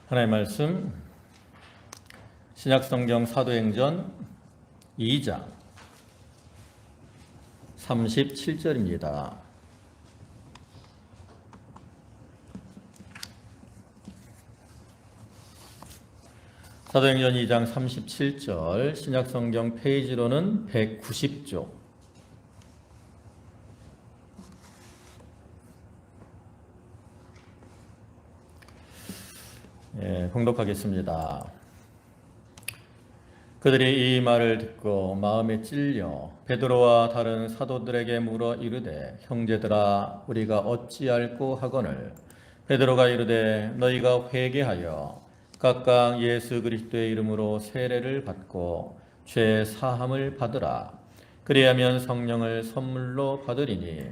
하나님의 말씀 신약성경 사도행전 2장 37절입니다. 사도행전 2장 37절 신약성경 페이지로는 190쪽. 봉독하겠습니다. 그들이 이 말을 듣고 마음에 찔려 베드로와 다른 사도들에게 물어 이르되, 형제들아, 우리가 어찌할꼬 하거늘. 베드로가 이르되, 너희가 회개하여 각각 예수 그리스도의 이름으로 세례를 받고 죄 사함을 받으라. 그리하면 성령을 선물로 받으리니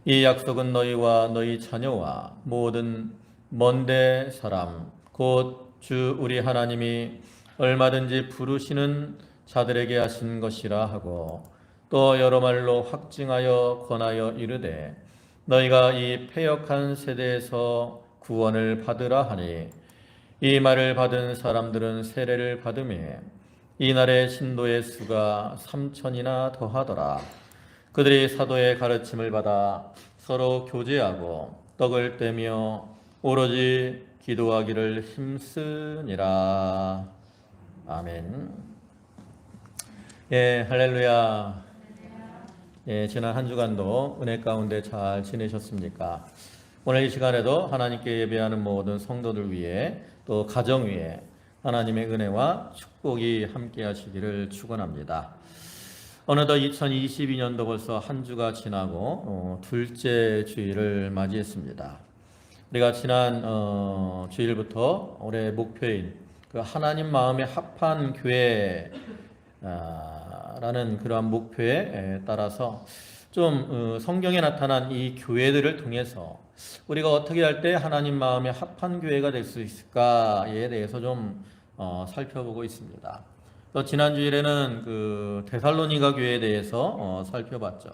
이 약속은 너희와 너희 자녀와 모든 먼데 사람 곧 주 우리 하나님이 얼마든지 부르시는 자들에게 하신 것이라 하고, 또 여러 말로 확증하여 권하여 이르되, 너희가 이 패역한 세대에서 구원을 받으라 하니, 이 말을 받은 사람들은 세례를 받음에 이날의 신도의 수가 3,000이나 더하더라. 그들이 사도의 가르침을 받아 서로 교제하고 떡을 떼며 오로지 기도하기를 힘쓰니라. 아멘. 할렐루야. 지난 한 주간도 은혜 가운데 잘 지내셨습니까? 오늘 이 시간에도 하나님께 예배하는 모든 성도들 위해, 또 가정 위에 하나님의 은혜와 축복이 함께 하시기를 축원합니다. 어느덧 2022년도 벌써 한 주가 지나고 둘째 주일을 맞이했습니다. 우리가 지난 주일부터 올해 목표인 그 하나님 마음에 합한 교회라는 그러한 목표에 따라서 좀 성경에 나타난 이 교회들을 통해서 우리가 어떻게 할 때 하나님 마음에 합한 교회가 될 수 있을까에 대해서 좀 살펴보고 있습니다. 또 지난 주일에는 그 데살로니가 교회에 대해서 살펴봤죠.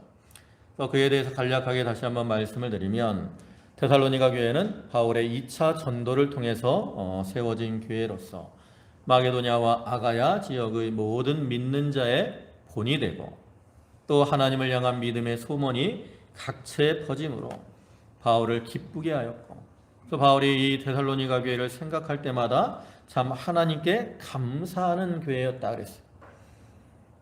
또 그에 대해서 간략하게 다시 한번 말씀을 드리면, 데살로니가 교회는 바울의 2차 전도를 통해서 세워진 교회로서 마게도냐와 아가야 지역의 모든 믿는 자의 본이 되고, 또 하나님을 향한 믿음의 소문이 각처에 퍼짐으로 바울을 기쁘게 하였고, 또 바울이 이 데살로니가 교회를 생각할 때마다 참 하나님께 감사하는 교회였다 그랬어요.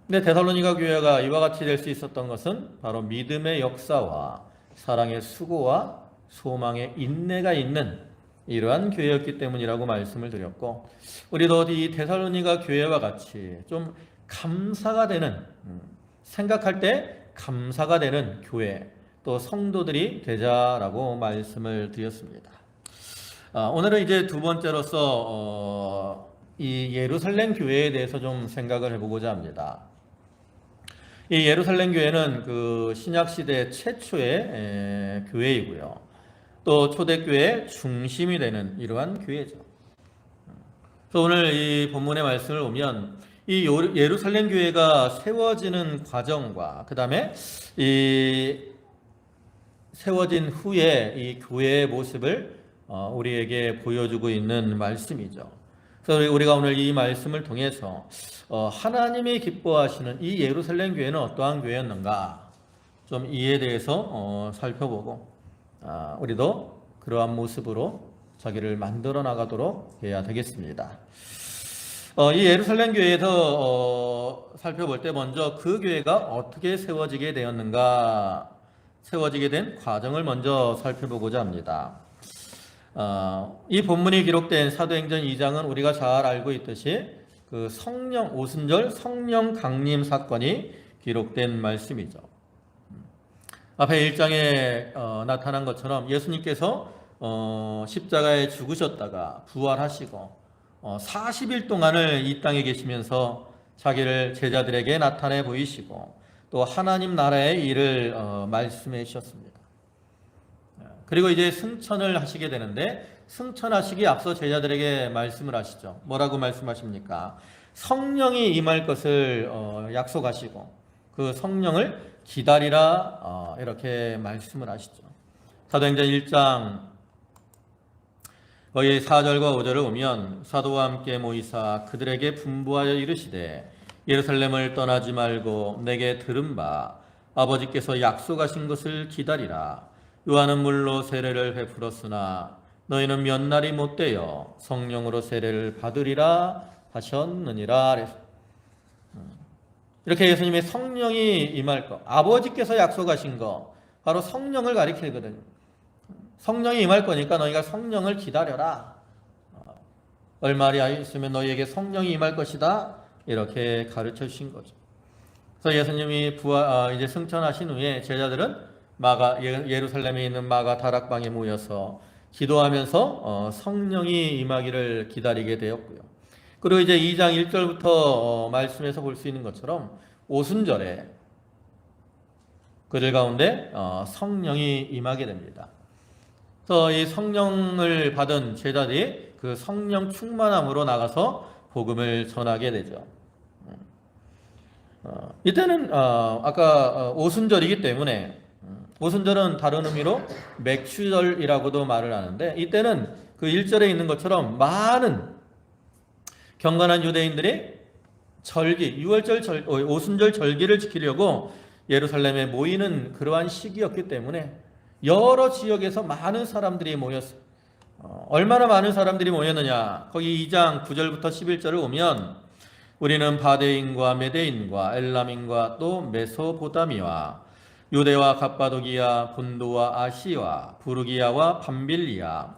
근데 데살로니가 교회가 이와 같이 될 수 있었던 것은 바로 믿음의 역사와 사랑의 수고와 소망의 인내가 있는 이러한 교회였기 때문이라고 말씀을 드렸고, 우리도 이 데살로니가 교회와 같이 좀 감사가 되는, 생각할 때 감사가 되는 교회, 또 성도들이 되자라고 말씀을 드렸습니다. 오늘은 이제 두 번째로서 이 예루살렘 교회에 대해서 좀 생각을 해보고자 합니다. 이 예루살렘 교회는 그 신약 시대 최초의 교회이고요, 또 초대교회의 중심이 되는 이러한 교회죠. 그래서 오늘 이 본문의 말씀을 보면 이 예루살렘 교회가 세워지는 과정과 그 다음에 이 세워진 후에 이 교회의 모습을 우리에게 보여주고 있는 말씀이죠. 그래서 우리가 오늘 이 말씀을 통해서 하나님이 기뻐하시는 이 예루살렘 교회는 어떠한 교회였는가, 좀 이에 대해서 살펴보고 우리도 그러한 모습으로 자기를 만들어 나가도록 해야 되겠습니다. 이 예루살렘 교회에서 살펴볼 때 먼저 그 교회가 어떻게 세워지게 되었는가, 세워지게 된 과정을 먼저 살펴보고자 합니다. 이 본문이 기록된 사도행전 2장은 우리가 잘 알고 있듯이 그 오순절 성령 강림 사건이 기록된 말씀이죠. 앞에 1장에 나타난 것처럼 예수님께서 십자가에 죽으셨다가 부활하시고 40일 동안을 이 땅에 계시면서 자기를 제자들에게 나타내 보이시고, 또 하나님 나라의 일을 말씀해 주셨습니다. 그리고 이제 승천을 하시게 되는데, 승천하시기 앞서 제자들에게 말씀을 하시죠. 뭐라고 말씀하십니까? 성령이 임할 것을 약속하시고 그 성령을 기다리라, 이렇게 말씀을 하시죠. 사도행전 1장 거기 4절과 5절을 보면 사도와 함께 모이사 그들에게 분부하여 이르시되 예루살렘을 떠나지 말고 내게 들은 바 아버지께서 약속하신 것을 기다리라. 요한은 물로 세례를 베풀었으나 너희는 몇 날이 못되어 성령으로 세례를 받으리라 하셨느니라. 이렇게 예수님의 성령이 임할 것, 아버지께서 약속하신 거, 바로 성령을 가리키거든요. 성령이 임할 거니까 너희가 성령을 기다려라. 얼마나 있으면 너희에게 성령이 임할 것이다. 이렇게 가르쳐 주신 거죠. 그래서 예수님이 이제 승천하신 후에 제자들은 예루살렘에 있는 마가 다락방에 모여서 기도하면서 성령이 임하기를 기다리게 되었고요. 그리고 이제 2장 1절부터 말씀에서 볼 수 있는 것처럼 오순절에 그들 가운데 성령이 임하게 됩니다. 그래서 이 성령을 받은 제자들이 그 성령 충만함으로 나가서 복음을 전하게 되죠. 이때는 아까 오순절이기 때문에 오순절은 다른 의미로 맥추절이라고도 말을 하는데 이때는 그 1절에 있는 것처럼 많은 경건한 유대인들이 오순절 절기를 지키려고 예루살렘에 모이는 그러한 시기였기 때문에 여러 지역에서 많은 사람들이 모였어요. 얼마나 많은 사람들이 모였느냐. 거기 2장 9절부터 11절을 보면 우리는 바데인과 메데인과 엘람인과 또 메소포타미와 유대와 갑바도기아 본도와 아시와 부르기아와 밤빌리아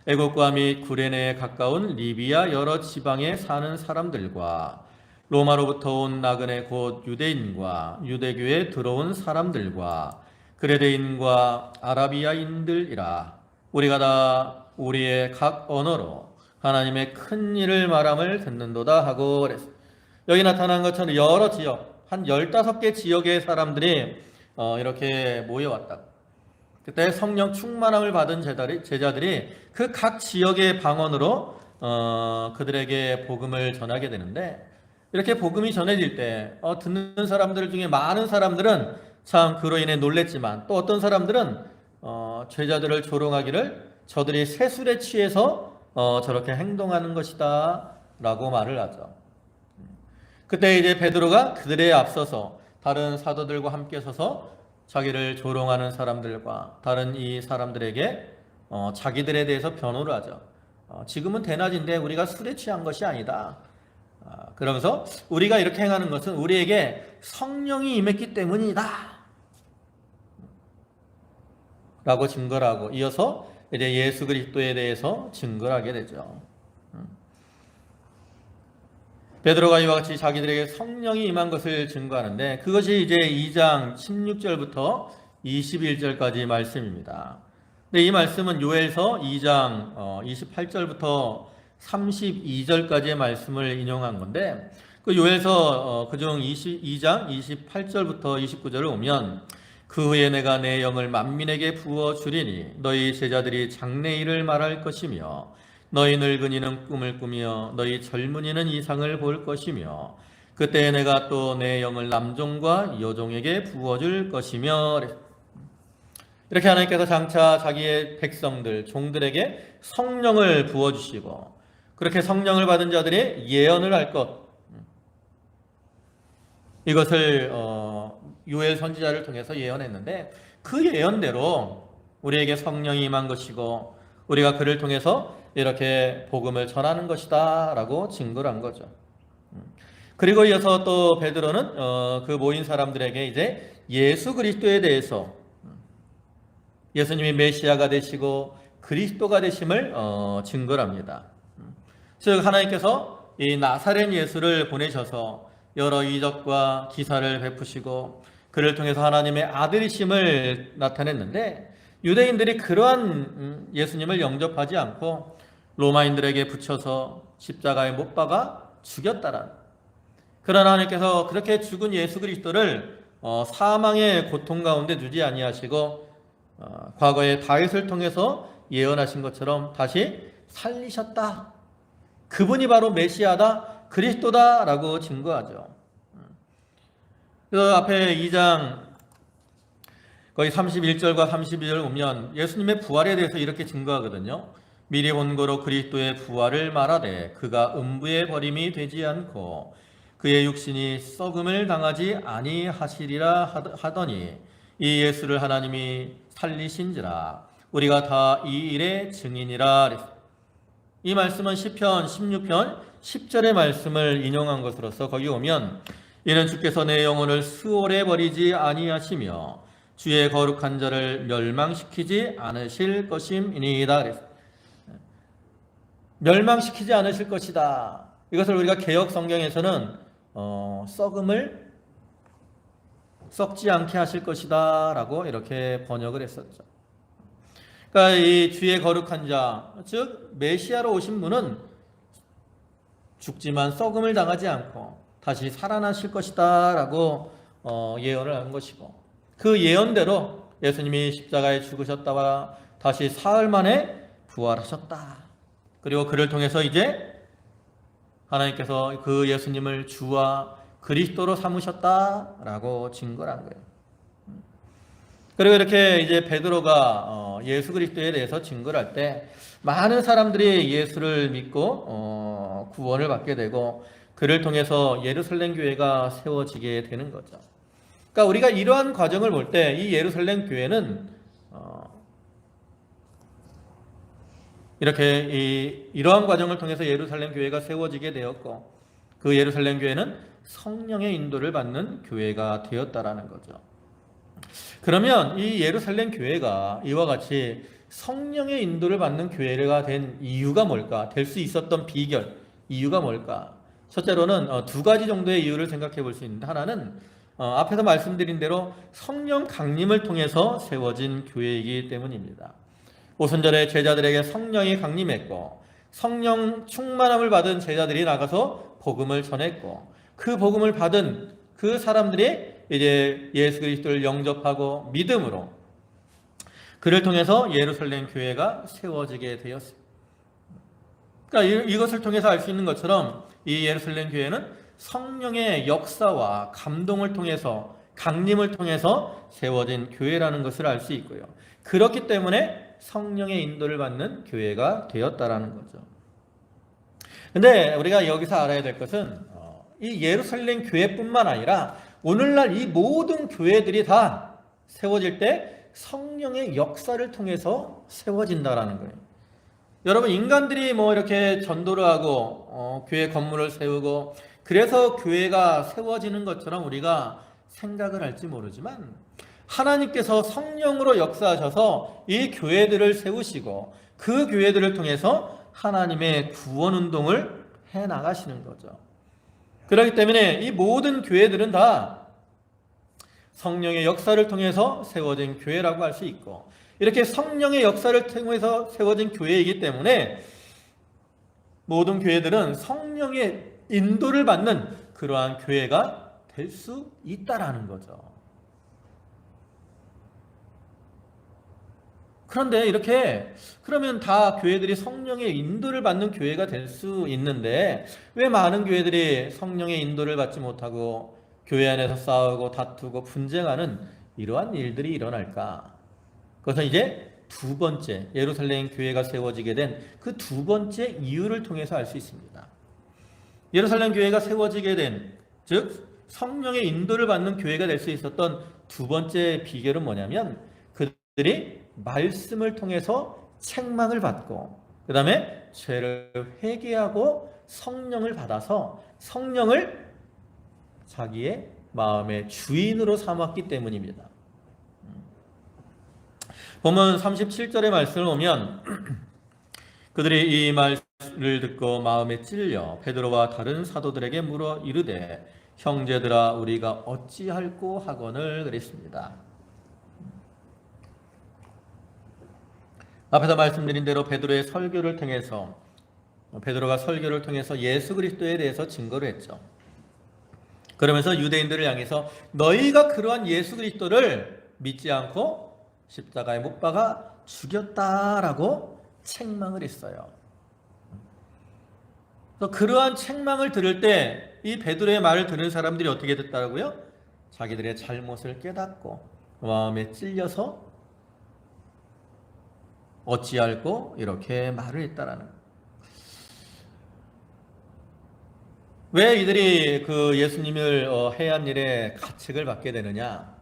애국과 및 구레네에 가까운 리비아 여러 지방에 사는 사람들과 로마로부터 온 나그네 곧 유대인과 유대교에 들어온 사람들과 그레데인과 아라비아인들이라. 우리가 다 우리의 각 언어로 하나님의 큰 일을 말함을 듣는도다 하고 그랬어요. 여기 나타난 것처럼 여러 지역, 한 15개 지역의 사람들이 이렇게 모여왔다. 그때 성령 충만함을 받은 제자들이 그 각 지역의 방언으로 그들에게 복음을 전하게 되는데, 이렇게 복음이 전해질 때 듣는 사람들 중에 많은 사람들은 참 그로 인해 놀랬지만, 또 어떤 사람들은 제자들을 조롱하기를 저들이 세술에 취해서 저렇게 행동하는 것이다 라고 말을 하죠. 그때 이제 베드로가 그들에 앞서서 다른 사도들과 함께 서서 자기를 조롱하는 사람들과 다른 이 사람들에게 자기들에 대해서 변호를 하죠. 지금은 대낮인데 우리가 술에 취한 것이 아니다. 그러면서 우리가 이렇게 행하는 것은 우리에게 성령이 임했기 때문이다 라고 증거를 하고, 이어서 이제 예수 그리스도에 대해서 증거를 하게 되죠. 베드로가 이와 같이 자기들에게 성령이 임한 것을 증거하는데, 그것이 이제 2장 16절부터 21절까지 말씀입니다. 근데 이 말씀은 요엘서 2장 28절부터 32절까지의 말씀을 인용한 건데, 그 요엘서 그중 2장 28절부터 29절을 보면, 그 후에 내가 내 영을 만민에게 부어 주리니 너희 제자들이 장래일을 말할 것이며 너희 늙은이는 꿈을 꾸며 너희 젊은이는 이상을 볼 것이며 그때 내가 또 내 영을 남종과 여종에게 부어줄 것이며. 이렇게 하나님께서 장차 자기의 백성들, 종들에게 성령을 부어주시고, 그렇게 성령을 받은 자들이 예언을 할 것, 이것을 요엘 선지자를 통해서 예언했는데, 그 예언대로 우리에게 성령이 임한 것이고 우리가 그를 통해서 이렇게 복음을 전하는 것이다 라고 증거를 한 거죠. 그리고 이어서 또 베드로는 그 모인 사람들에게 이제 예수 그리스도에 대해서, 예수님이 메시아가 되시고 그리스도가 되심을 증거를 합니다. 즉 하나님께서 이 나사렛 예수를 보내셔서 여러 이적과 기사를 베푸시고 그를 통해서 하나님의 아들이심을 나타냈는데, 유대인들이 그러한 예수님을 영접하지 않고 로마인들에게 붙여서 십자가에 못 박아 죽였다라는, 그러나 하나님께서 그렇게 죽은 예수 그리스도를 사망의 고통 가운데 두지 아니하시고 과거에 다윗을 통해서 예언하신 것처럼 다시 살리셨다. 그분이 바로 메시아다, 그리스도다 라고 증거하죠. 그래서 앞에 2장 거의 31절과 32절 보면 예수님의 부활에 대해서 이렇게 증거하거든요. 미리 본고로 그리스도의 부활을 말하되 그가 음부의 버림이 되지 않고 그의 육신이 썩음을 당하지 아니하시리라 하더니 이 예수를 하나님이 살리신지라 우리가 다 이 일의 증인이라. 이 말씀은 시편 16편 10절의 말씀을 인용한 것으로서 거기 오면 이는 주께서 내 영혼을 수월에 버리지 아니하시며 주의 거룩한 자를 멸망시키지 않으실 것임이니이다. 멸망시키지 않으실 것이다. 이것을 우리가 개역 성경에서는 썩음을 썩지 않게 하실 것이다 라고 이렇게 번역을 했었죠. 그러니까 이 주의 거룩한 자, 즉 메시아로 오신 분은 죽지만 썩음을 당하지 않고 다시 살아나실 것이다 라고 예언을 한 것이고, 그 예언대로 예수님이 십자가에 죽으셨다가 다시 사흘 만에 부활하셨다. 그리고 그를 통해서 이제 하나님께서 그 예수님을 주와 그리스도로 삼으셨다라고 증거를 한 거예요. 그리고 이렇게 이제 베드로가 예수 그리스도에 대해서 증거를 할 때 많은 사람들이 예수를 믿고 구원을 받게 되고 그를 통해서 예루살렘 교회가 세워지게 되는 거죠. 그러니까 우리가 이러한 과정을 볼 때 이 예루살렘 교회는 이렇게 이러한 과정을 통해서 예루살렘 교회가 세워지게 되었고 그 예루살렘 교회는 성령의 인도를 받는 교회가 되었다라는 거죠. 그러면 이 예루살렘 교회가 이와 같이 성령의 인도를 받는 교회가 된 이유가 뭘까? 될 수 있었던 비결, 이유가 뭘까? 첫째로는 두 가지 정도의 이유를 생각해 볼 수 있는데, 하나는 앞에서 말씀드린 대로 성령 강림을 통해서 세워진 교회이기 때문입니다. 오순절에 제자들에게 성령이 강림했고 성령 충만함을 받은 제자들이 나가서 복음을 전했고 그 복음을 받은 그 사람들이 이제 예수 그리스도를 영접하고 믿음으로 그를 통해서 예루살렘 교회가 세워지게 되었습니다. 그러니까 이것을 통해서 알 수 있는 것처럼 이 예루살렘 교회는 성령의 역사와 감동을 통해서 강림을 통해서 세워진 교회라는 것을 알 수 있고요. 그렇기 때문에 성령의 인도를 받는 교회가 되었다라는 거죠. 근데 우리가 여기서 알아야 될 것은 이 예루살렘 교회뿐만 아니라 오늘날 이 모든 교회들이 다 세워질 때 성령의 역사를 통해서 세워진다라는 거예요. 여러분, 인간들이 뭐 이렇게 전도를 하고 교회 건물을 세우고 그래서 교회가 세워지는 것처럼 우리가 생각을 할지 모르지만 하나님께서 성령으로 역사하셔서 이 교회들을 세우시고 그 교회들을 통해서 하나님의 구원 운동을 해 나가시는 거죠. 그렇기 때문에 이 모든 교회들은 다 성령의 역사를 통해서 세워진 교회라고 할 수 있고, 이렇게 성령의 역사를 통해서 세워진 교회이기 때문에 모든 교회들은 성령의 인도를 받는 그러한 교회가 될 수 있다라는 거죠. 그런데 이렇게 그러면 다 교회들이 성령의 인도를 받는 교회가 될 수 있는데 왜 많은 교회들이 성령의 인도를 받지 못하고 교회 안에서 싸우고 다투고 분쟁하는 이러한 일들이 일어날까? 그것은 이제 두 번째 예루살렘 교회가 세워지게 된 그 두 번째 이유를 통해서 알 수 있습니다. 예루살렘 교회가 세워지게 된, 즉 성령의 인도를 받는 교회가 될 수 있었던 두 번째 비결은 뭐냐면 그들이 말씀을 통해서 책망을 받고 그 다음에 죄를 회개하고 성령을 받아서 성령을 자기의 마음의 주인으로 삼았기 때문입니다. 보면 37절의 말씀을 보면 그들이 이 말을 듣고 마음에 찔려 베드로와 다른 사도들에게 물어 이르되 형제들아 우리가 어찌할꼬 하거늘 그랬습니다. 앞에서 말씀드린 대로 베드로가 설교를 통해서 예수 그리스도에 대해서 증거를 했죠. 그러면서 유대인들을 향해서 너희가 그러한 예수 그리스도를 믿지 않고 십자가에 못 박아 죽였다라고 책망을 했어요. 그러한 책망을 들을 때 이 베드로의 말을 들은 사람들이 어떻게 됐다고요? 자기들의 잘못을 깨닫고 마음에 찔려서 어찌할꼬 이렇게 말을 했다라는 거예요. 왜 이들이 그 예수님을 해한 일에 가책을 받게 되느냐?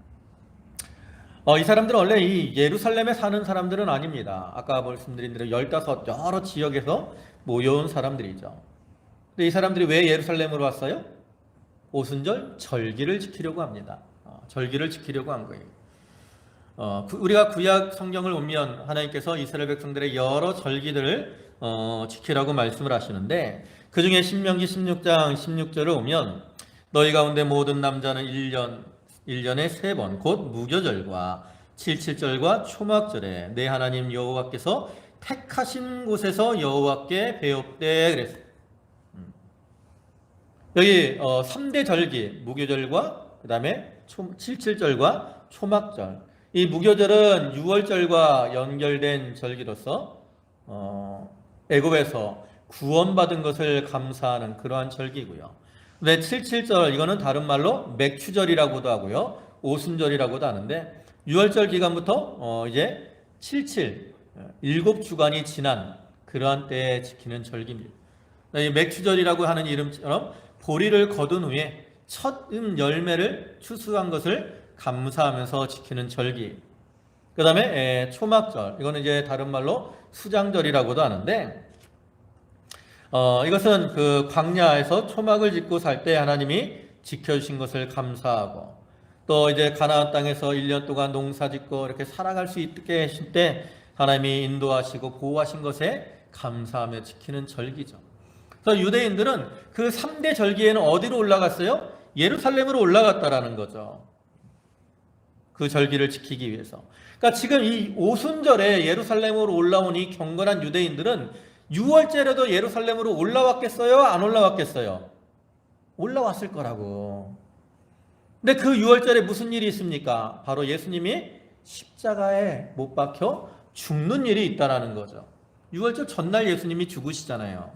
이 사람들은 원래 이 예루살렘에 사는 사람들은 아닙니다. 아까 말씀드린 대로 15 여러 지역에서 모여온 사람들이죠. 근데 이 사람들이 왜 예루살렘으로 왔어요? 오순절 절기를 지키려고 합니다. 절기를 지키려고 한 거예요. 우리가 구약 성경을 보면 하나님께서 이스라엘 백성들의 여러 절기들을 지키라고 말씀을 하시는데, 그 중에 신명기 16장 16절을 보면 너희 가운데 모든 남자는 1년에 3번 곧 무교절과 77절과 초막절에 내 하나님 여호와께서 택하신 곳에서 여호와께 배웁되 그랬어요. 여기 3대 절기, 무교절과 그 다음에 77절과 초막절. 이 무교절은 6월절과 연결된 절기로서 애굽에서 구원받은 것을 감사하는 그러한 절기고요. 근데 77절 이거는 다른 말로 맥추절이라고도 하고요, 오순절이라고도 하는데 6월절 기간부터 이제 77, 7주간이 지난 그러한 때에 지키는 절기입니다. 이 맥추절이라고 하는 이름처럼 보리를 거둔 후에 첫 열매를 추수한 것을 감사하면서 지키는 절기. 그 다음에 초막절, 이거는 이제 다른 말로 수장절이라고도 하는데 이것은 그 광야에서 초막을 짓고 살 때 하나님이 지켜주신 것을 감사하고, 또 이제 가나안 땅에서 1년 동안 농사 짓고 이렇게 살아갈 수 있게 하실 때 하나님이 인도하시고 보호하신 것에 감사하며 지키는 절기죠. 그래서 유대인들은 그 3대 절기에는 어디로 올라갔어요? 예루살렘으로 올라갔다라는 거죠. 그 절기를 지키기 위해서. 그러니까 지금 이 오순절에 예루살렘으로 올라온 이 경건한 유대인들은 6월절에도 예루살렘으로 올라왔겠어요? 안 올라왔겠어요? 올라왔을 거라고. 근데 그 6월절에 무슨 일이 있습니까? 바로 예수님이 십자가에 못 박혀 죽는 일이 있다라는 거죠. 6월절 전날 예수님이 죽으시잖아요.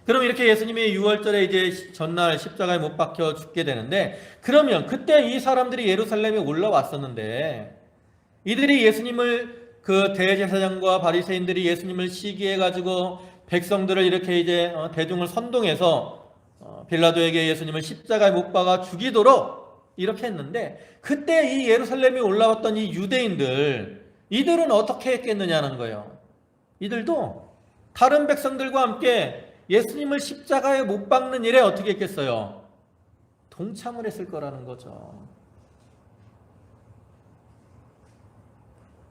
그럼 이렇게 예수님이 6월절에 이제 전날 십자가에 못 박혀 죽게 되는데, 그러면 그때 이 사람들이 예루살렘에 올라왔었는데, 이들이 예수님을 그 대제사장과 바리새인들이 예수님을 시기해 가지고 백성들을 이렇게 이제 대중을 선동해서 빌라도에게 예수님을 십자가에 못 박아 죽이도록 이렇게 했는데, 그때 이 예루살렘에 올라왔던 이 유대인들, 이들은 어떻게 했겠느냐는 거예요. 이들도 다른 백성들과 함께 예수님을 십자가에 못 박는 일에 어떻게 했겠어요? 동참을 했을 거라는 거죠.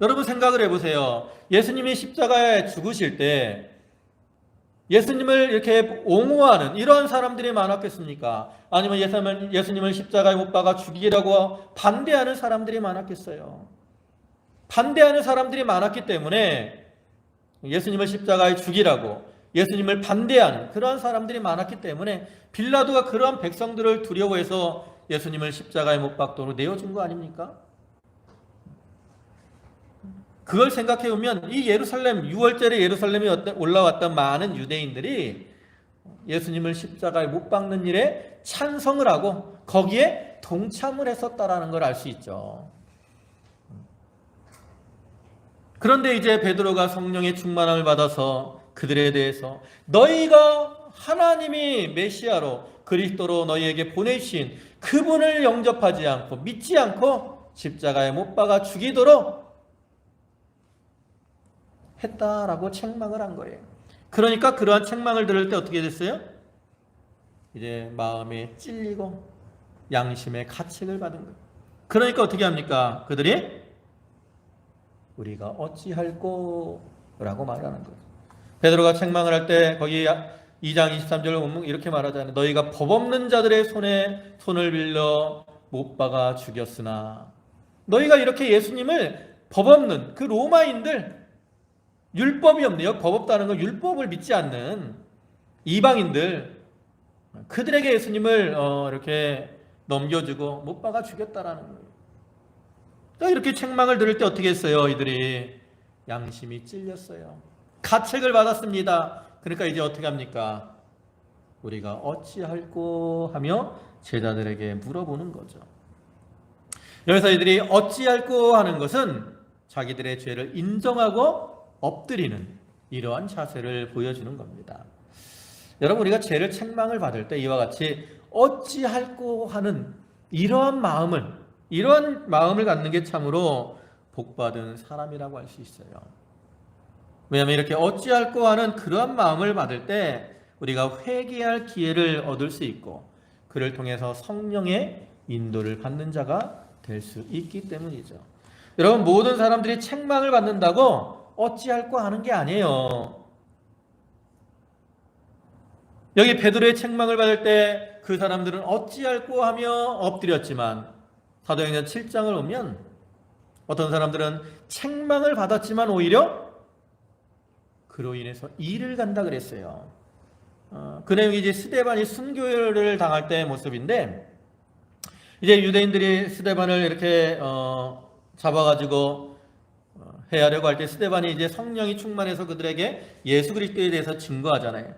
여러분 생각을 해보세요. 예수님이 십자가에 죽으실 때 예수님을 이렇게 옹호하는 이런 사람들이 많았겠습니까? 아니면 예수님을 십자가에 못 박아 죽이라고 반대하는 사람들이 많았겠어요? 반대하는 사람들이 많았기 때문에 예수님을 십자가에 죽이라고 예수님을 반대하는 그러한 사람들이 많았기 때문에 빌라도가 그러한 백성들을 두려워해서 예수님을 십자가에 못 박도록 내어준 거 아닙니까? 그걸 생각해 보면 이 예루살렘 6월절에 예루살렘에 올라왔던 많은 유대인들이 예수님을 십자가에 못 박는 일에 찬성을 하고 거기에 동참을 했었다라는 걸 알 수 있죠. 그런데 이제 베드로가 성령의 충만함을 받아서 그들에 대해서 너희가 하나님이 메시아로 그리스도로 너희에게 보내신 그분을 영접하지 않고 믿지 않고 십자가에 못 박아 죽이도록 했다라고 책망을 한 거예요. 그러니까 그러한 책망을 들을 때 어떻게 됐어요? 이제 마음에 찔리고 양심의 가책을 받은 거예요. 그러니까 어떻게 합니까? 그들이 우리가 어찌할꼬 라고 말하는 거예요. 베드로가 책망을 할 때 거기 2장 23절을 보면 이렇게 말하잖아요. 너희가 법 없는 자들의 손에 손을 빌려 못 박아 죽였으나, 너희가 이렇게 예수님을 법 없는 그 로마인들, 율법이 없네요. 법 없다는 건 율법을 믿지 않는 이방인들, 그들에게 예수님을 이렇게 넘겨주고 못 박아 죽였다라는 거예요. 그러니까 이렇게 책망을 들을 때 어떻게 했어요? 이들이 양심이 찔렸어요. 가책을 받았습니다. 그러니까 이제 어떻게 합니까? 우리가 어찌할꼬 하며 제자들에게 물어보는 거죠. 여기서 이들이 어찌할꼬 하는 것은 자기들의 죄를 인정하고 엎드리는 이러한 자세를 보여주는 겁니다. 여러분, 우리가 죄를 책망을 받을 때 이와 같이 어찌할꼬 하는 이러한 마음을 갖는 게 참으로 복받은 사람이라고 할 수 있어요. 왜냐하면 이렇게 어찌할꼬 하는 그러한 마음을 받을 때 우리가 회개할 기회를 얻을 수 있고 그를 통해서 성령의 인도를 받는 자가 될 수 있기 때문이죠. 여러분, 모든 사람들이 책망을 받는다고 어찌할꼬 하는 게 아니에요. 여기 베드로의 책망을 받을 때 그 사람들은 어찌할꼬 하며 엎드렸지만 사도행전 7장을 보면 어떤 사람들은 책망을 받았지만 오히려 그로 인해서 일을 간다 그랬어요. 그 내용이 이제 스데반이 순교를 당할 때의 모습인데, 이제 유대인들이 스데반을 이렇게 잡아가지고 해하려고 할 때 스데반이 이제 성령이 충만해서 그들에게 예수 그리스도에 대해서 증거하잖아요.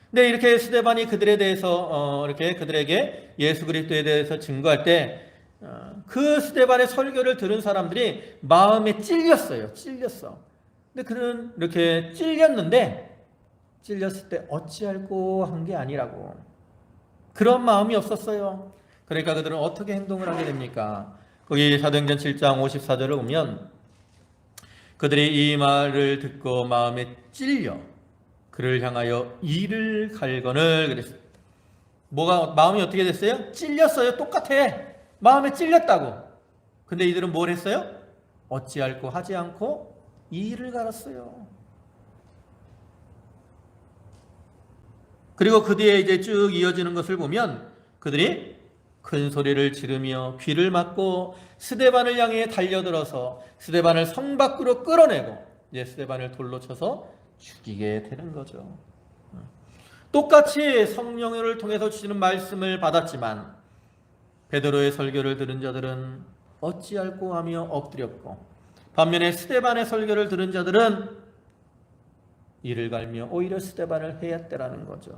근데 이렇게 스데반이 그들에 대해서 이렇게 그들에게 예수 그리스도에 대해서 증거할 때 그 스데반의 설교를 들은 사람들이 마음에 찔렸어요. 근데 그는 이렇게 찔렸을 때 어찌할꼬 한 게 아니라고. 그런 마음이 없었어요. 그러니까 그들은 어떻게 행동을 하게 됩니까? 거기 사도행전 7장 54절을 보면 그들이 이 말을 듣고 마음에 찔려 그를 향하여 이를 갈거늘 그랬어요. 마음이 어떻게 됐어요? 찔렸어요. 똑같아. 마음에 찔렸다고. 근데 이들은 뭘 했어요? 어찌할꼬 하지 않고 이를 갈았어요. 그리고 그 뒤에 이제 쭉 이어지는 것을 보면 그들이 큰 소리를 지르며 귀를 막고 스데반을 향해 달려들어서 스데반을 성 밖으로 끌어내고 이제 스데반을 돌로 쳐서 죽이게 되는 거죠. 똑같이 성령을 통해서 주시는 말씀을 받았지만 베드로의 설교를 들은 자들은 어찌할꼬 하며 엎드렸고 반면에 스데반의 설교를 들은 자들은 이를 갈며 오히려 스데반을 해였다라는 거죠.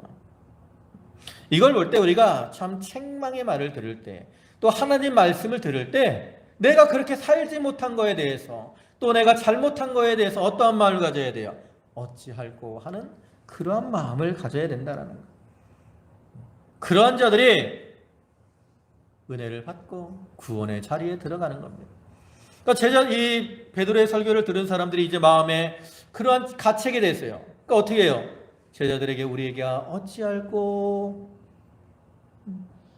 이걸 볼 때 우리가 참 책망의 말을 들을 때, 또 하나님 말씀을 들을 때 내가 그렇게 살지 못한 거에 대해서, 또 내가 잘못한 거에 대해서 어떠한 마음을 가져야 돼요? 어찌할꼬 하는 그러한 마음을 가져야 된다는 거예요. 그러한 자들이 은혜를 받고 구원의 자리에 들어가는 겁니다. 그러니까 이 베드로의 설교를 들은 사람들이 이제 마음에 그러한 가책이 됐어요. 그러니까 어떻게 해요? 제자들에게 우리에게 어찌할꼬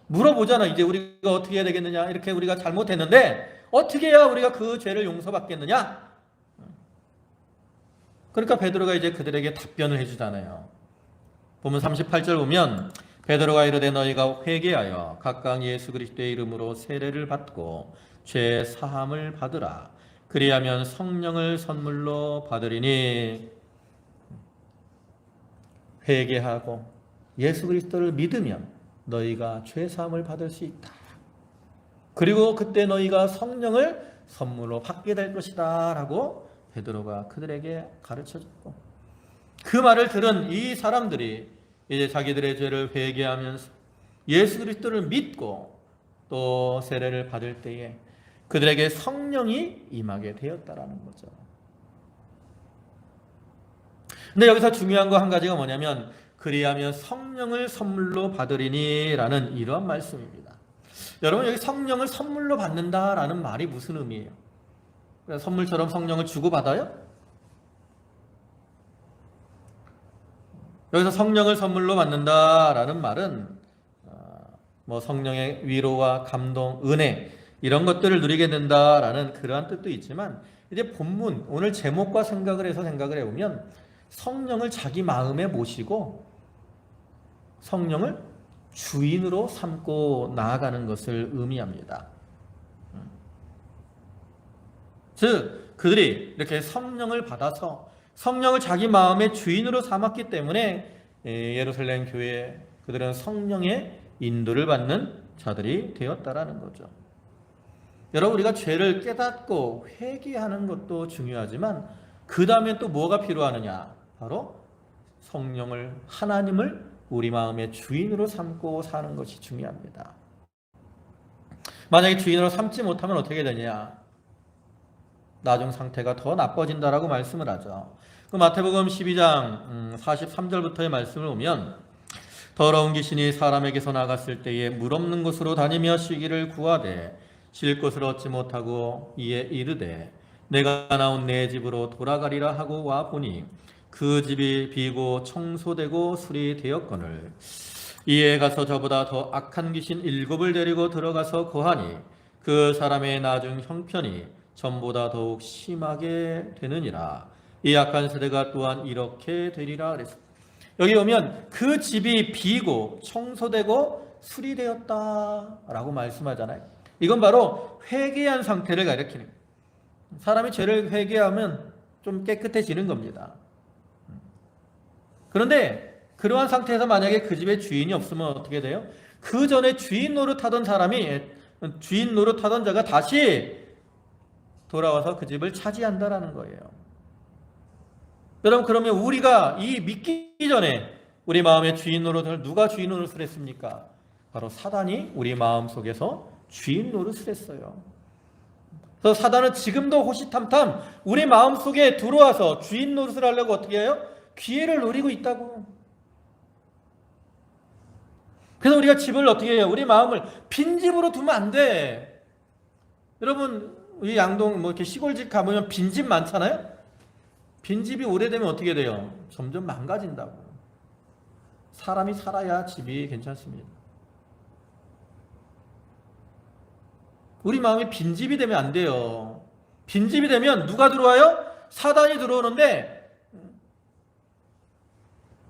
물어보잖아. 이제 우리가 어떻게 해야 되겠느냐? 이렇게 우리가 잘못했는데 어떻게 해야 우리가 그 죄를 용서받겠느냐? 그러니까 베드로가 이제 그들에게 답변을 해주잖아요. 보면 38절 보면 베드로가 이르되 너희가 회개하여 각각 예수 그리스도의 이름으로 세례를 받고 죄 사함을 받으라. 그리하면 성령을 선물로 받으리니. 회개하고 예수 그리스도를 믿으면 너희가 죄 사함을 받을 수 있다. 그리고 그때 너희가 성령을 선물로 받게 될 것이다 라고 베드로가 그들에게 가르쳐줬고, 그 말을 들은 이 사람들이 이제 자기들의 죄를 회개하면서 예수 그리스도를 믿고 또 세례를 받을 때에 그들에게 성령이 임하게 되었다라는 거죠. 근데 여기서 중요한 거 한 가지가 뭐냐면 그리하면 성령을 선물로 받으리니 라는 이러한 말씀입니다. 여러분, 여기 성령을 선물로 받는다라는 말이 무슨 의미예요? 선물처럼 성령을 주고받아요? 여기서 성령을 선물로 받는다라는 말은 뭐 성령의 위로와 감동, 은혜 이런 것들을 누리게 된다라는 그러한 뜻도 있지만, 이제 본문 오늘 제목과 생각을 해보면 성령을 자기 마음에 모시고 성령을 주인으로 삼고 나아가는 것을 의미합니다. 즉 그들이 이렇게 성령을 받아서 성령을 자기 마음의 주인으로 삼았기 때문에 예루살렘 교회에 그들은 성령의 인도를 받는 자들이 되었다라는 거죠. 여러분, 우리가 죄를 깨닫고 회개하는 것도 중요하지만 그 다음에 또 뭐가 필요하느냐? 바로 성령을, 하나님을 우리 마음의 주인으로 삼고 사는 것이 중요합니다. 만약에 주인으로 삼지 못하면 어떻게 되냐? 나중 상태가 더 나빠진다라고 말씀을 하죠. 그 마태복음 12장 43절부터의 말씀을 보면 더러운 귀신이 사람에게서 나갔을 때에 물 없는 곳으로 다니며 쉬기를 구하되 쉴 곳을 얻지 못하고 이에 이르되 내가 나온 내 집으로 돌아가리라 하고 와 보니 그 집이 비고 청소되고 수리되었거늘 이에 가서 저보다 더 악한 귀신 7을 데리고 들어가서 거하니 그 사람의 나중 형편이 전보다 더욱 심하게 되느니라. 이 악한 세대가 또한 이렇게 되리라 그랬어. 여기 오면 그 집이 비고 청소되고 수리되었다라고 말씀하잖아요. 이건 바로 회개한 상태를 가리키는 거예요. 사람이 죄를 회개하면 좀 깨끗해지는 겁니다. 그런데 그러한 상태에서 만약에 그 집에 주인이 없으면 어떻게 돼요? 그 전에 주인 노릇하던 사람이 주인 노릇하던 자가 다시 돌아와서 그 집을 차지한다라는 거예요. 여러분, 그러면 우리가 이 믿기 전에 우리 마음의 주인 노릇을 누가 주인 노릇을 했습니까? 바로 사단이 우리 마음 속에서 주인 노릇을 했어요. 그래서 사단은 지금도 호시탐탐 우리 마음 속에 들어와서 주인 노릇을 하려고 어떻게 해요? 기회를 노리고 있다고. 그래서 우리가 집을 어떻게 해요? 우리 마음을 빈집으로 두면 안 돼. 여러분, 이 양동 이렇게 시골집 가보면 빈집 많잖아요. 빈집이 오래되면 어떻게 돼요? 점점 망가진다고. 사람이 살아야 집이 괜찮습니다. 우리 마음이 빈집이 되면 안 돼요. 빈집이 되면 누가 들어와요? 사단이 들어오는데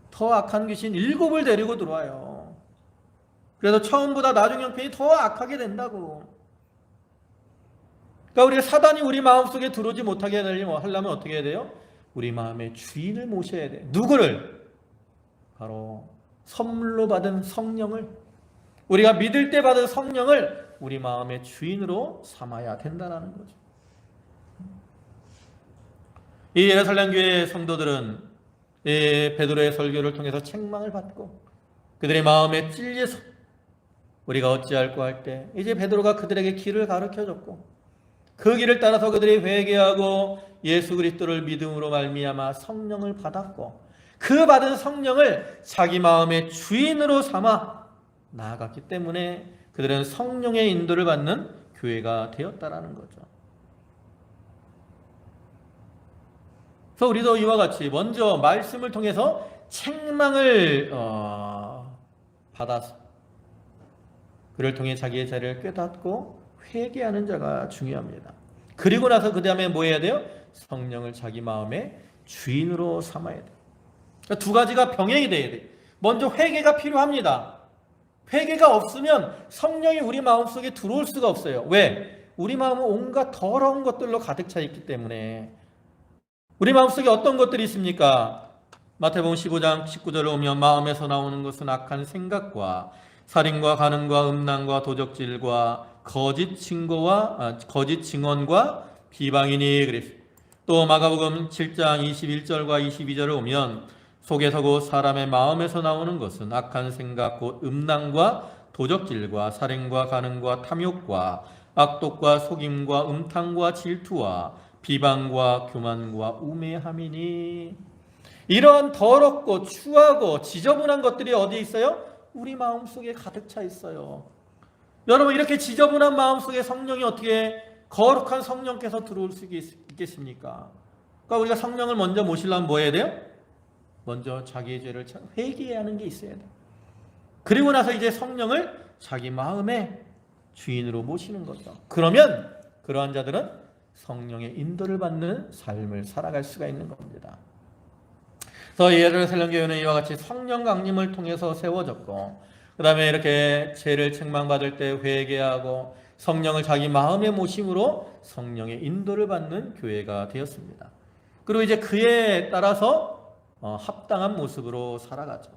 더 악한 귀신 7을 데리고 들어와요. 그래서 처음보다 나중 형편이 더 악하게 된다고. 그러니까 우리가 사단이 우리 마음속에 들어오지 못하게 하려면 어떻게 해야 돼요? 우리 마음의 주인을 모셔야 돼요. 누구를? 바로 선물로 받은 성령을, 우리가 믿을 때 받은 성령을 우리 마음의 주인으로 삼아야 된다는 거죠. 이 예루살렘 교회 성도들은 베드로의 설교를 통해서 책망을 받고 그들의 마음에 찔려서 우리가 어찌할꼬 할 때 이제 베드로가 그들에게 길을 가르쳐줬고 그 길을 따라서 그들이 회개하고 예수 그리스도를 믿음으로 말미암아 성령을 받았고 그 받은 성령을 자기 마음의 주인으로 삼아 나아갔기 때문에 그들은 성령의 인도를 받는 교회가 되었다라는 거죠. 그래서 우리도 이와 같이 먼저 말씀을 통해서 책망을 받아서 그를 통해 자기의 자리를 깨닫고 회개하는 자가 중요합니다. 그리고 나서 그 다음에 뭐 해야 돼요? 성령을 자기 마음의 주인으로 삼아야 돼요. 그러니까 두 가지가 병행이 돼야 돼요. 먼저 회개가 필요합니다. 회개가 없으면 성령이 우리 마음속에 들어올 수가 없어요. 왜? 우리 마음은 온갖 더러운 것들로 가득 차 있기 때문에. 우리 마음속에 어떤 것들이 있습니까? 마태복음 15장 19절에 오면 마음에서 나오는 것은 악한 생각과 살인과 간음과 음란과 도적질과 거짓 증언과 비방이니 그랬어요. 또 마가복음 7장 21절과 22절에 오면 속에서 곧 사람의 마음에서 나오는 것은 악한 생각 곧 음란과 도적질과 살인과 간음과 탐욕과 악독과 속임과 음탕과 질투와 비방과 교만과 우매함이니. 이런 더럽고 추하고 지저분한 것들이 어디에 있어요? 우리 마음속에 가득 차 있어요. 여러분, 이렇게 지저분한 마음속에 성령이 어떻게 거룩한 성령께서 들어올 수 있겠습니까? 그러니까 우리가 성령을 먼저 모시려면 뭐 해야 돼요? 먼저 자기의 죄를 회개해야 하는 게 있어야 돼요. 그리고 나서 이제 성령을 자기 마음의 주인으로 모시는 거죠. 그러면 그러한 자들은 성령의 인도를 받는 삶을 살아갈 수가 있는 겁니다. 그래서 예루살렘 교회는 이와 같이 성령 강림을 통해서 세워졌고, 그 다음에 이렇게 죄를 책망받을 때 회개하고 성령을 자기 마음의 모심으로 성령의 인도를 받는 교회가 되었습니다. 그리고 이제 그에 따라서 합당한 모습으로 살아가죠.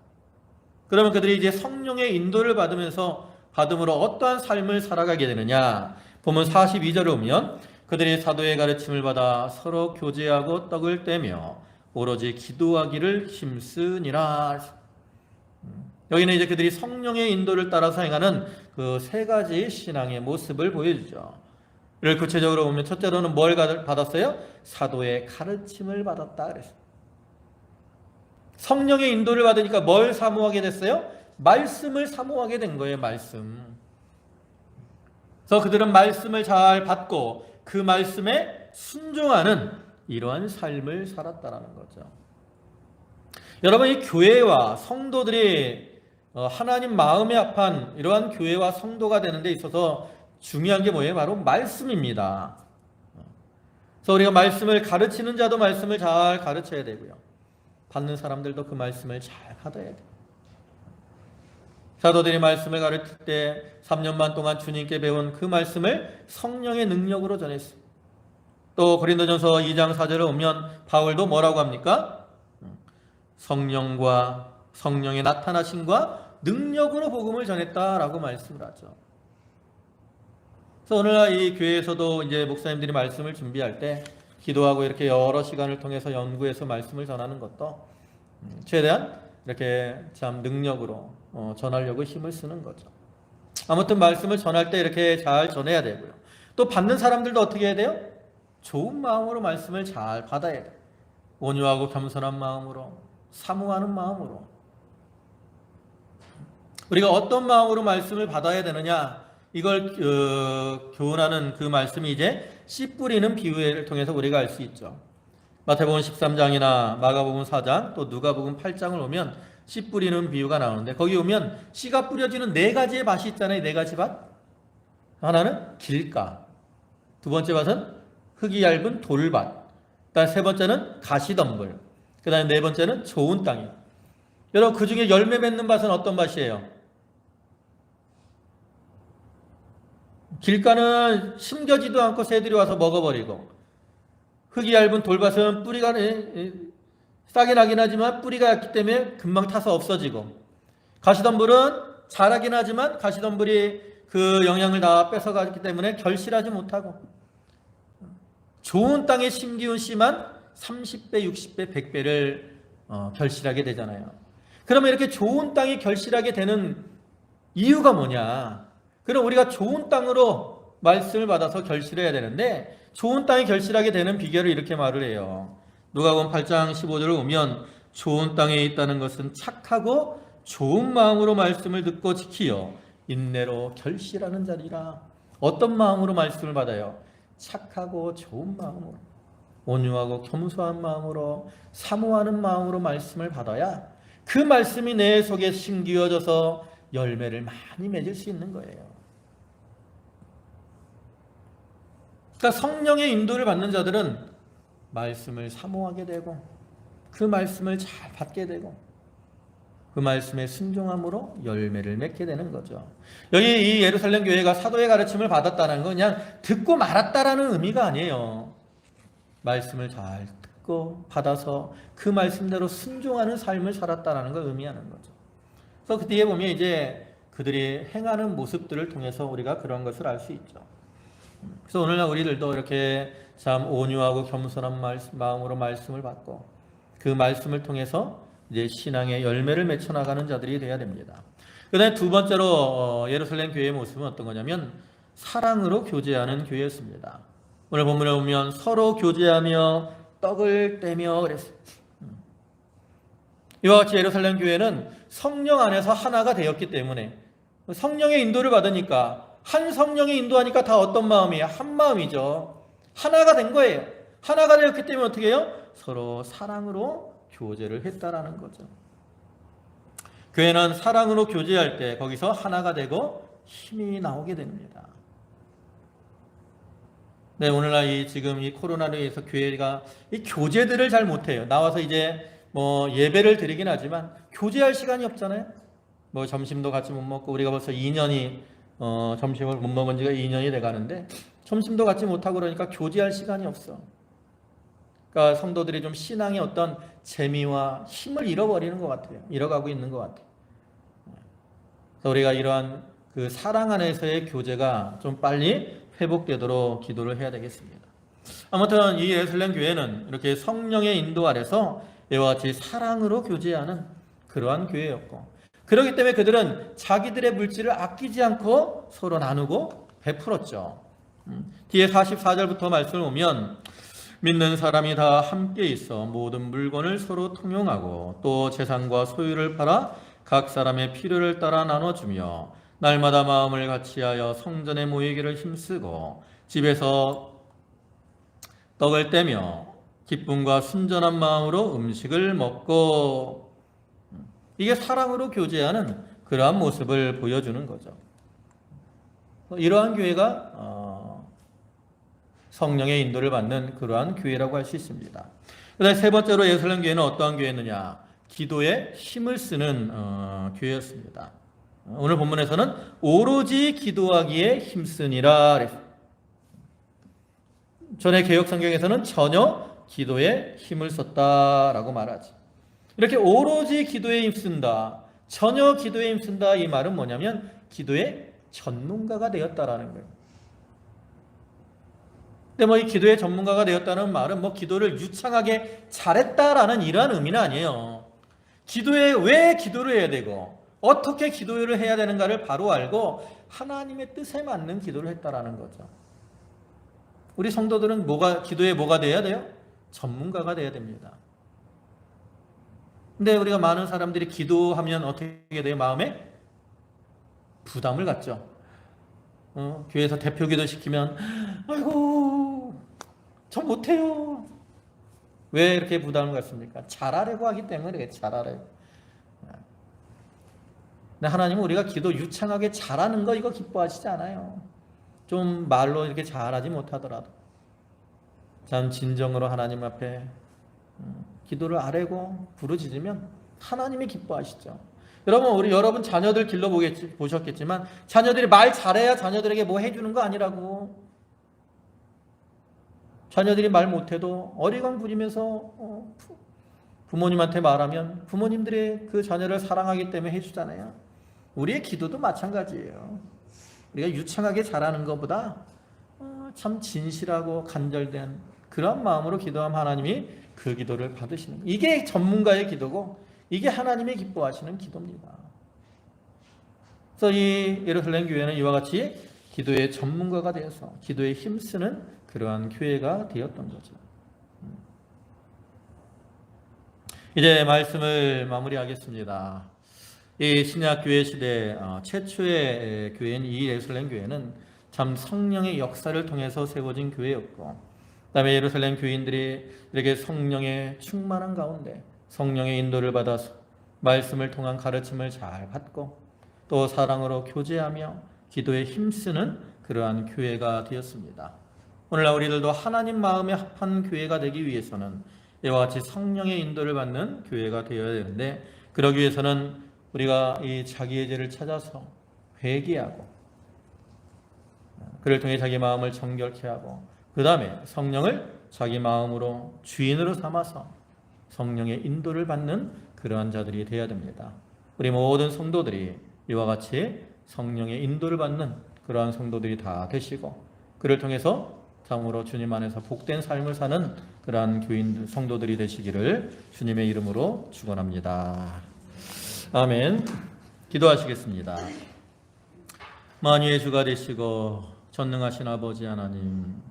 그러면 그들이 이제 성령의 인도를 받음으로 어떠한 삶을 살아가게 되느냐? 보면 42절에 오면 그들이 사도의 가르침을 받아 서로 교제하고 떡을 떼며 오로지 기도하기를 힘쓰니라. 여기는 이제 그들이 성령의 인도를 따라서 행하는 그 세 가지 신앙의 모습을 보여주죠. 이를 구체적으로 보면 첫째로는 뭘 받았어요? 사도의 가르침을 받았다 그랬어요. 성령의 인도를 받으니까 뭘 사모하게 됐어요? 말씀을 사모하게 된 거예요. 말씀. 그래서 그들은 말씀을 잘 받고 그 말씀에 순종하는 이러한 삶을 살았다라는 거죠. 여러분, 이 교회와 성도들이 하나님 마음에 합한 이러한 교회와 성도가 되는 데 있어서 중요한 게 뭐예요? 바로 말씀입니다. 그래서 우리가 말씀을 가르치는 자도 말씀을 잘 가르쳐야 되고요. 받는 사람들도 그 말씀을 잘 받아야 돼요. 사도들이 말씀을 가르칠 때 3년 반 동안 주님께 배운 그 말씀을 성령의 능력으로 전했어요. 또 고린도전서 2장 4절에 오면 바울도 뭐라고 합니까? 성령과 성령의 나타나심과 능력으로 복음을 전했다라고 말씀을 하죠. 그래서 오늘날 이 교회에서도 이제 목사님들이 말씀을 준비할 때 기도하고 이렇게 여러 시간을 통해서 연구해서 말씀을 전하는 것도 최대한 이렇게 참 능력으로 전하려고 힘을 쓰는 거죠. 아무튼 말씀을 전할 때 이렇게 잘 전해야 되고요. 또 받는 사람들도 어떻게 해야 돼요? 좋은 마음으로 말씀을 잘 받아야 돼요. 온유하고 겸손한 마음으로, 사모하는 마음으로. 우리가 어떤 마음으로 말씀을 받아야 되느냐, 이걸 교훈하는 그 말씀이 이제 씨 뿌리는 비유를 통해서 우리가 알 수 있죠. 마태복음 13장이나 마가복음 4장 또 누가복음 8장을 보면 씨 뿌리는 비유가 나오는데, 거기 오면 씨가 뿌려지는 네 가지의 밭이 있잖아요. 네 가지 밭. 하나는 길가, 두 번째 밭은 흙이 얇은 돌밭, 그다음 세 번째는 가시덤불, 그다음 네 번째는 좋은 땅이에요. 여러분, 그 중에 열매 맺는 밭은 어떤 밭이에요? 길가는 심겨지도 않고 새들이 와서 먹어버리고, 흙이 얇은 돌밭은 뿌리가 싸게 나긴 하지만 뿌리가 얇기 때문에 금방 타서 없어지고, 가시덤불은 자라긴 하지만 가시덤불이 그 영양을 다 뺏어가기 때문에 결실하지 못하고, 좋은 땅에 심기운 씨만 30배, 60배, 100배를 결실하게 되잖아요. 그러면 이렇게 좋은 땅이 결실하게 되는 이유가 뭐냐? 그럼 우리가 좋은 땅으로 말씀을 받아서 결실해야 되는데, 좋은 땅이 결실하게 되는 비결을 이렇게 말을 해요. 누가복음 8장 15절을 보면 좋은 땅에 있다는 것은 착하고 좋은 마음으로 말씀을 듣고 지키어 인내로 결실하는 자리라. 어떤 마음으로 말씀을 받아요? 착하고 좋은 마음으로, 온유하고 겸손한 마음으로, 사모하는 마음으로 말씀을 받아야 그 말씀이 내 속에 심기어져서 열매를 많이 맺을 수 있는 거예요. 그러니까 성령의 인도를 받는 자들은 말씀을 사모하게 되고, 그 말씀을 잘 받게 되고, 그 말씀에 순종함으로 열매를 맺게 되는 거죠. 여기 이 예루살렘 교회가 사도의 가르침을 받았다는 건 그냥 듣고 말았다라는 의미가 아니에요. 말씀을 잘 듣고 받아서 그 말씀대로 순종하는 삶을 살았다라는 걸 의미하는 거죠. 그래서 그 뒤에 보면 이제 그들이 행하는 모습들을 통해서 우리가 그런 것을 알 수 있죠. 그래서 오늘날 우리들도 이렇게 참 온유하고 겸손한 마음으로 말씀을 받고, 그 말씀을 통해서 이제 신앙의 열매를 맺혀 나가는 자들이 되어야 됩니다. 그다음에 두 번째로 예루살렘 교회의 모습은 어떤 거냐면 사랑으로 교제하는 교회였습니다. 오늘 본문에 보면 서로 교제하며 떡을 떼며 그랬어요. 이와 같이 예루살렘 교회는 성령 안에서 하나가 되었기 때문에, 성령의 인도를 받으니까, 한 성령이 인도하니까 다 어떤 마음이에요? 한 마음이죠. 하나가 된 거예요. 하나가 되었기 때문에 어떻게 해요? 서로 사랑으로 교제를 했다라는 거죠. 교회는 사랑으로 교제할 때 거기서 하나가 되고 힘이 나오게 됩니다. 네, 오늘날 지금 이 코로나로 인해서 교회가 이 교제들을 잘 못해요. 나와서 이제 예배를 드리긴 하지만 교제할 시간이 없잖아요. 점심도 같이 못 먹고, 우리가 벌써 2년이 점심을 못 먹은 지가 2년이 돼 가는데 점심도 같이 못 하고 그러니까 교제할 시간이 없어. 그러니까 성도들이 좀 신앙의 어떤 재미와 힘을 잃어버리는 것 같아요. 잃어가고 있는 것 같아요. 그래서 우리가 이러한 그 사랑 안에서의 교제가 좀 빨리 회복되도록 기도를 해야 되겠습니다. 아무튼 이 예루살렘 교회는 이렇게 성령의 인도 아래서 이와 같이 사랑으로 교제하는 그러한 교회였고, 그렇기 때문에 그들은 자기들의 물질을 아끼지 않고 서로 나누고 베풀었죠. 뒤에 44절부터 말씀을 보면 믿는 사람이 다 함께 있어 모든 물건을 서로 통용하고 또 재산과 소유를 팔아 각 사람의 필요를 따라 나눠주며 날마다 마음을 같이하여 성전에 모이기를 힘쓰고 집에서 떡을 떼며 기쁨과 순전한 마음으로 음식을 먹고, 이게 사랑으로 교제하는 그러한 모습을 보여주는 거죠. 이러한 교회가 성령의 인도를 받는 그러한 교회라고 할 수 있습니다. 그다음에 세 번째로 예루살렘 교회는 어떠한 교회였느냐? 기도에 힘을 쓰는 교회였습니다. 오늘 본문에서는 오로지 기도하기에 힘쓰니라 그랬습니다. 전에 개역 성경에서는 전혀 기도에 힘을 썼다라고 말하지. 이렇게 오로지 기도에 힘쓴다, 전혀 기도에 힘쓴다, 이 말은 뭐냐면 기도의 전문가가 되었다라는 거예요. 근데 이 기도의 전문가가 되었다는 말은 기도를 유창하게 잘했다라는 이러한 의미는 아니에요. 기도에 왜 기도를 해야 되고 어떻게 기도를 해야 되는가를 바로 알고 하나님의 뜻에 맞는 기도를 했다라는 거죠. 우리 성도들은 기도에 뭐가 돼야 돼요? 전문가가 돼야 됩니다. 근데 우리가 많은 사람들이 기도하면 어떻게 돼요? 마음에 부담을 갖죠. 교회에서 대표 기도 시키면 아이고 저 못해요. 왜 이렇게 부담을 갖습니까? 잘하려고 하기 때문에 잘하려고. 근데 하나님은 우리가 기도 유창하게 잘하는 거 이거 기뻐하시지 않아요. 좀 말로 이렇게 잘하지 못하더라도 참 진정으로 하나님 앞에 기도를 아뢰고 부르짖으면 하나님이 기뻐하시죠. 여러분 자녀들 보셨겠지만 자녀들이 말 잘해야 자녀들에게 뭐 해주는 거 아니라고. 자녀들이 말 못해도 어리광 부리면서 부모님한테 말하면 부모님들이 그 자녀를 사랑하기 때문에 해주잖아요. 우리의 기도도 마찬가지예요. 우리가 유창하게 잘하는 것보다 참 진실하고 간절된 그런 마음으로 기도하면 하나님이 그 기도를 받으시는, 이게 전문가의 기도고 이게 하나님이 기뻐하시는 기도입니다. 그래서 이 예루살렘 교회는 이와 같이 기도의 전문가가 되어서 기도에 힘쓰는 그러한 교회가 되었던 거죠. 이제 말씀을 마무리하겠습니다. 이 신약교회 시대 최초의 교회인 이 예루살렘 교회는 참 성령의 역사를 통해서 세워진 교회였고, 그 다음에 예루살렘 교인들이 이렇게 성령의 충만한 가운데 성령의 인도를 받아서 말씀을 통한 가르침을 잘 받고 또 사랑으로 교제하며 기도에 힘쓰는 그러한 교회가 되었습니다. 오늘날 우리들도 하나님 마음에 합한 교회가 되기 위해서는 이와 같이 성령의 인도를 받는 교회가 되어야 되는데, 그러기 위해서는 우리가 이 자기의 죄를 찾아서 회개하고 그를 통해 자기 마음을 정결케 하고 그 다음에 성령을 자기 마음으로 주인으로 삼아서 성령의 인도를 받는 그러한 자들이 되어야 됩니다. 우리 모든 성도들이 이와 같이 성령의 인도를 받는 그러한 성도들이 다 되시고 그를 통해서 참으로 주님 안에서 복된 삶을 사는 그러한 교인 성도들이 되시기를 주님의 이름으로 축원합니다. 아멘. 기도하시겠습니다. 만유의 주가 되시고 전능하신 아버지 하나님,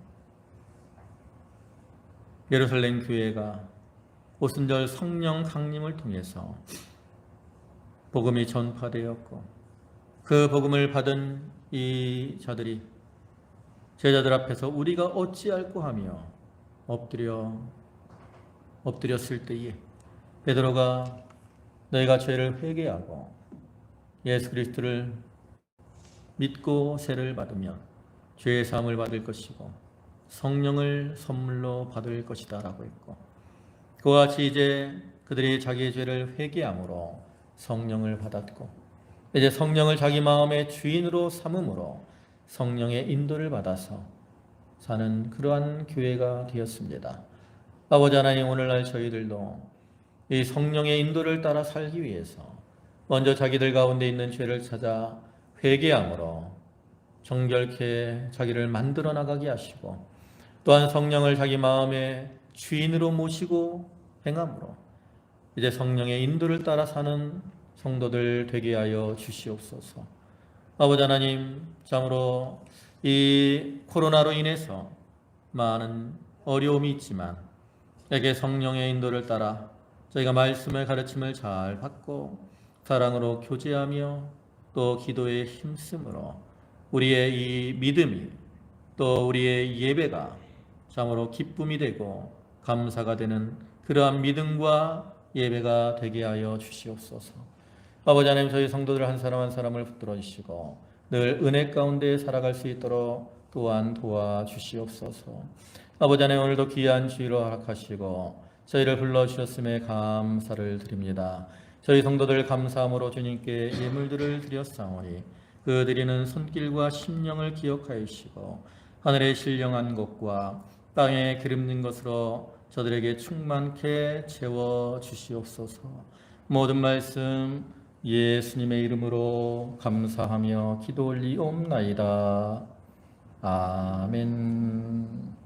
예루살렘 교회가 오순절 성령 강림을 통해서 복음이 전파되었고 그 복음을 받은 이 자들이 제자들 앞에서 우리가 어찌할꼬 하며 엎드렸을 때에 베드로가 너희가 죄를 회개하고 예수 그리스도를 믿고 세를 받으면 죄의 사함을 받을 것이고 성령을 선물로 받을 것이다 라고 했고, 그와 같이 이제 그들이 자기의 죄를 회개함으로 성령을 받았고 이제 성령을 자기 마음의 주인으로 삼음으로 성령의 인도를 받아서 사는 그러한 교회가 되었습니다. 아버지 하나님, 오늘날 저희들도 이 성령의 인도를 따라 살기 위해서 먼저 자기들 가운데 있는 죄를 찾아 회개함으로 정결케 자기를 만들어 나가게 하시고 또한 성령을 자기 마음의 주인으로 모시고 행함으로 이제 성령의 인도를 따라 사는 성도들 되게 하여 주시옵소서. 아버지 하나님, 참으로 이 코로나로 인해서 많은 어려움이 있지만 에게 성령의 인도를 따라 저희가 말씀의 가르침을 잘 받고 사랑으로 교제하며 또 기도에 힘쓰므로 우리의 이 믿음이 또 우리의 예배가 참으로 기쁨이 되고 감사가 되는 그러한 믿음과 예배가 되게 하여 주시옵소서. 아버지 하나님, 저희 성도들 한 사람 한 사람을 붙들어 주시고 늘 은혜 가운데 살아갈 수 있도록 또한 도와주시옵소서. 아버지 하나님, 오늘도 귀한 주의로 허락하시고 저희를 불러주셨음에 감사를 드립니다. 저희 성도들 감사함으로 주님께 예물들을 드렸사오니 그 드리는 손길과 심령을 기억하여 주시고 하늘의 신령한 것과 땅에 기름진 것으로 저들에게 충만케 채워주시옵소서. 모든 말씀 예수님의 이름으로 감사하며 기도 올리옵나이다. 아멘.